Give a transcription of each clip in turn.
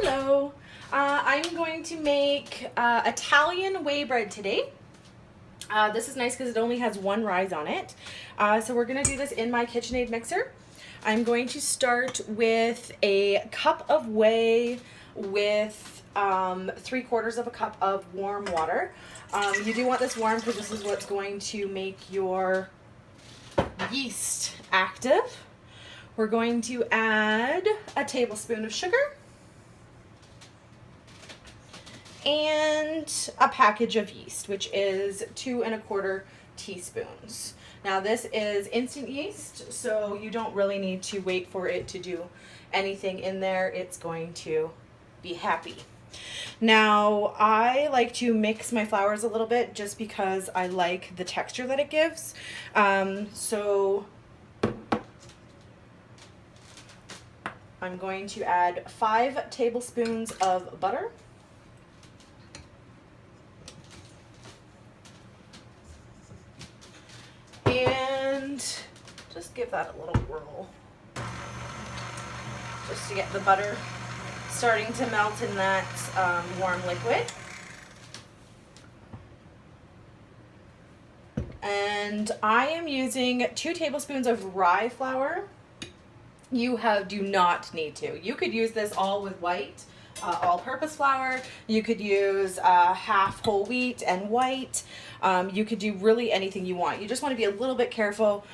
Hello. I'm going to make Italian whey bread today. This is nice because it only has one rise on it. So we're going to do this in my KitchenAid mixer. I'm going to start with a cup of whey with 3/4 of a cup of warm water. You do want this warm because this is what's going to make your yeast active. We're going to add a tablespoon of sugar and a package of yeast, which is 2 1/4 teaspoons. Now this is instant yeast, so you don't really need to wait for it to do anything in there. It's going to be happy. Now I like to mix my flours a little bit just because I like the texture that it gives. So I'm going to add 5 tablespoons of butter. And just give that a little whirl, just to get the butter starting to melt in that warm liquid. And I am using 2 tablespoons of rye flour. You do not need to. You could use this all with white, all-purpose flour. You could use half whole wheat and white. You could do really anything you want. You just want to be a little bit careful.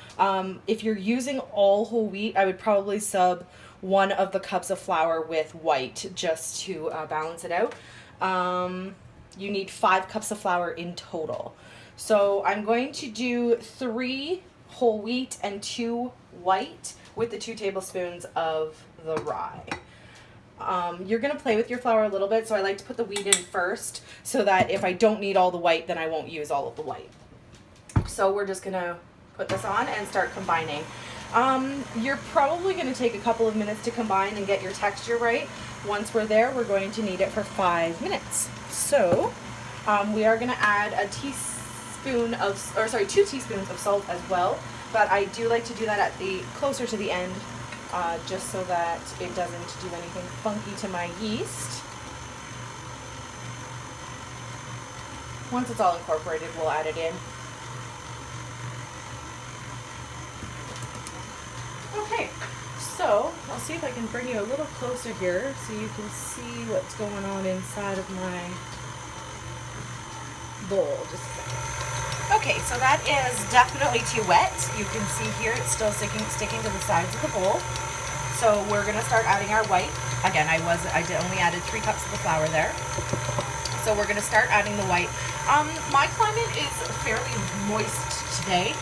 If you're using all whole wheat, I would probably sub 1 of the cups of flour with white just to balance it out. You need 5 cups of flour in total. So I'm going to do 3 whole wheat and 2 white with the 2 tablespoons of the rye. You're going to play with your flour a little bit, so I like to put the wheat in first so that if I don't need all the white, then I won't use all of the white. So we're just going to put this on and start combining. You're probably going to take a couple of minutes to combine and get your texture right. Once we're there, we're going to knead it for 5 minutes. So we are going to add 2 teaspoons of salt as well, but I do like to do that at the closer to the end, just so that it doesn't do anything funky to my yeast. Once it's all incorporated, we'll add it in. Okay, so I'll see if I can bring you a little closer here so you can see what's going on inside of my bowl. Just a second. Okay, so that is definitely too wet. You can see here it's still sticking to the sides of the bowl. So we're gonna start adding our white. Again, I only added 3 cups of the flour there. So we're gonna start adding the white. My climate is fairly moist today,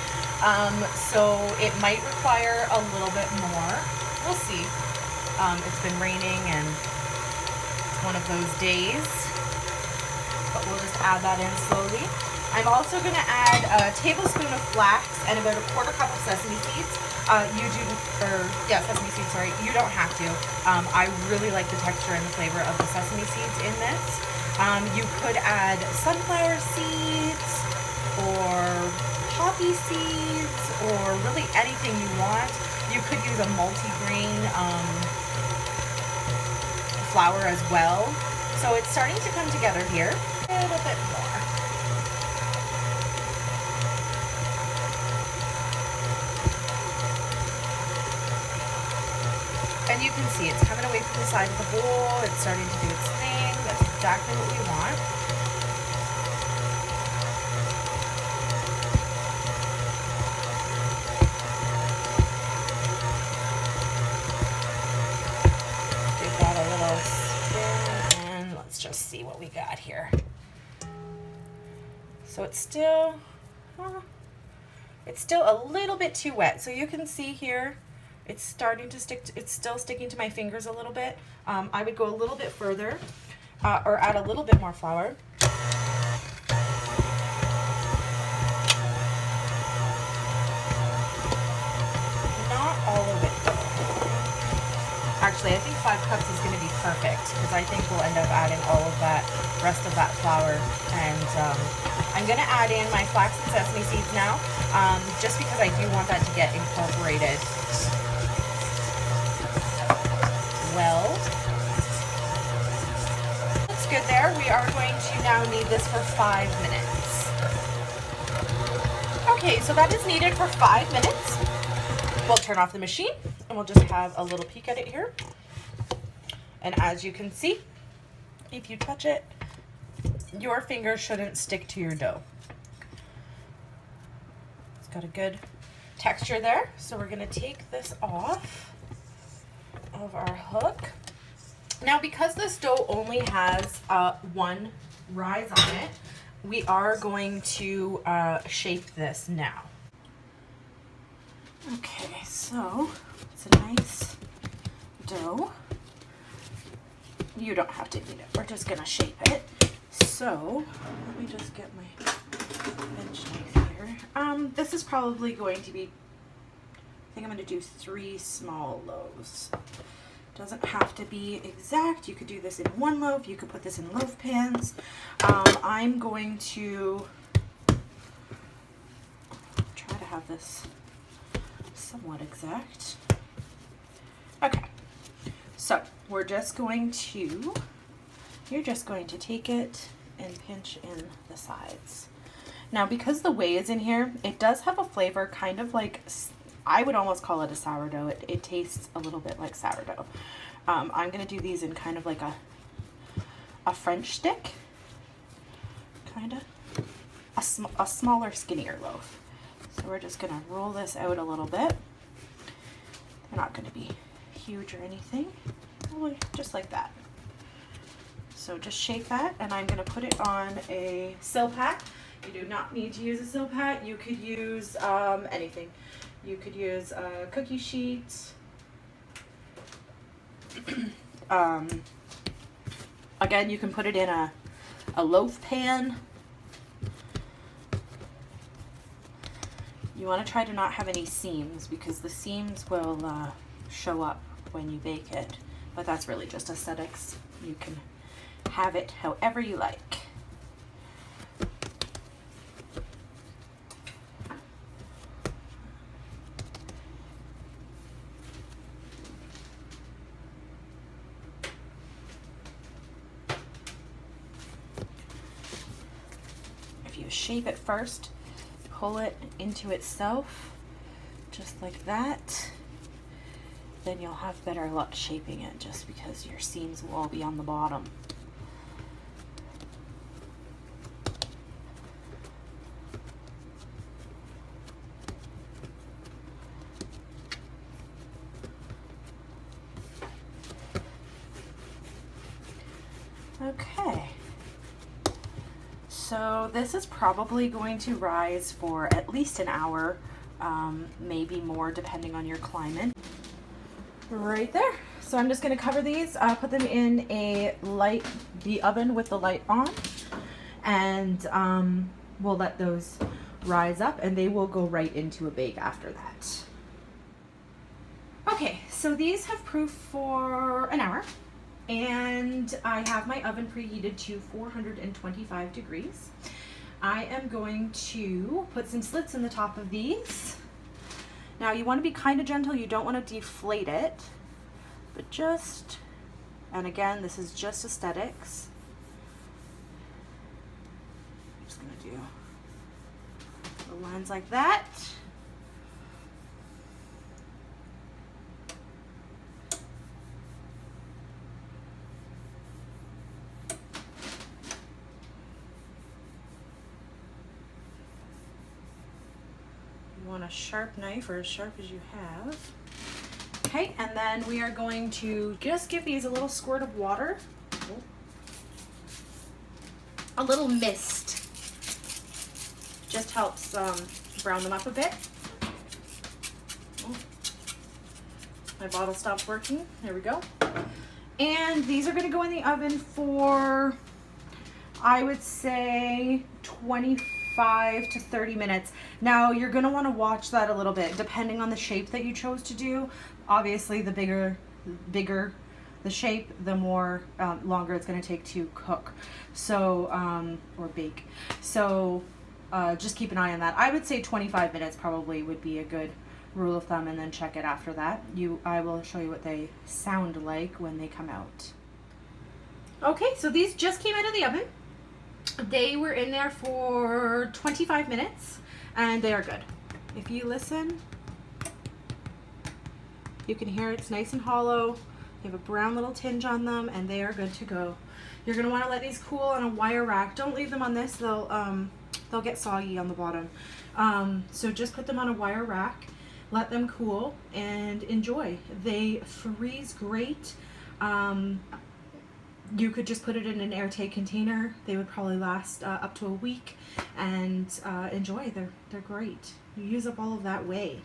so it might require a little bit more. We'll see. It's been raining and it's one of those days, but we'll just add that in slowly. I'm also going to add a tablespoon of flax and about 1/4 cup of sesame seeds. Sesame seeds, sorry. You don't have to. I really like the texture and the flavor of the sesame seeds in this. You could add sunflower seeds or poppy seeds or really anything you want. You could use a multi-grain flour as well. So it's starting to come together here a little bit more. And you can see it's coming away from the side of the bowl. It's starting to do its thing. That's exactly what we want. Give that a little spin, and let's just see what we got here. So it's still a little bit too wet. So you can see here, it's starting to stick. It's still sticking to my fingers a little bit. I would go a little bit further or add a little bit more flour. Not all of it though. Actually, I think 5 cups is going to be perfect because I think we'll end up adding all of that rest of that flour. And I'm going to add in my flax and sesame seeds now, just because I do want that to get incorporated well. looks good there. We are going to now knead this for 5 minutes. Okay, so that is kneaded for 5 minutes. We'll turn off the machine and we'll just have a little peek at it here. And as you can see, if you touch it, your fingers shouldn't stick to your dough. It's got a good texture there. So we're gonna take this off of our hook. Now, because this dough only has one rise on it, we are going to shape this now. Okay, so it's a nice dough. You don't have to knead it. We're just gonna shape it. So let me just get my bench knife here. This is probably going to be, I think I'm gonna do 3 small loaves. Doesn't have to be exact. You could do this in 1 loaf. You could put this in loaf pans. I'm going to try to have this somewhat exact. Okay, so we're just going to, you're just going to take it and pinch in the sides. Now, because the whey is in here, it does have a flavor kind of like, I would almost call it a sourdough. It tastes a little bit like sourdough. I'm going to do these in kind of like a French stick, kind of. A smaller, skinnier loaf. So we're just going to roll this out a little bit. They're not going to be huge or anything, just like that. So just shake that, and I'm going to put it on a Silpat. You do not need to use a Silpat. You could use anything. You could use a cookie sheet. Again, you can put it in a loaf pan. You want to try to not have any seams because the seams will show up when you bake it. But that's really just aesthetics. You can have it however you like. If you shape it first, pull it into itself, just like that, then you'll have better luck shaping it just because your seams will all be on the bottom. Okay. So this is probably going to rise for at least an hour, maybe more depending on your climate. Right there. So I'm just going to cover these, put them in the oven with the light on, and we'll let those rise up and they will go right into a bake after that. Okay, so these have proofed for an hour. And I have my oven preheated to 425 degrees. I am going to put some slits in the top of these. Now you want to be kind of gentle, you don't want to deflate it, but just, and again, this is just aesthetics. I'm just going to do little lines like that. Want a sharp knife or as sharp as you have. Okay, and then we are going to just give these a little squirt of water, a little mist. Just helps brown them up a bit. Oh, my bottle stopped working. There we go. And these are going to go in the oven for, I would say, 25 to 30 minutes. Now you're going to want to watch that a little bit depending on the shape that you chose to do. Obviously the bigger the shape, the more longer it's going to take to cook, so or bake. So just keep an eye on that. I would say 25 minutes probably would be a good rule of thumb, and then check it after that. I will show you what they sound like when they come out. Okay, so these just came out of the oven. They were in there for 25 minutes and they are good. If you listen, you can hear it's nice and hollow. They have a brown little tinge on them and they are good to go. You're gonna wanna let these cool on a wire rack. Don't leave them on this, they'll get soggy on the bottom. So just put them on a wire rack, let them cool and enjoy. They freeze great. You could just put it in an airtight container. They would probably last up to a week and enjoy. They're great. You use up all of that whey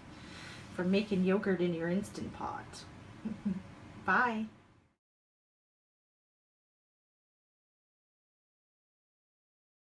for making yogurt in your Instant Pot. Bye.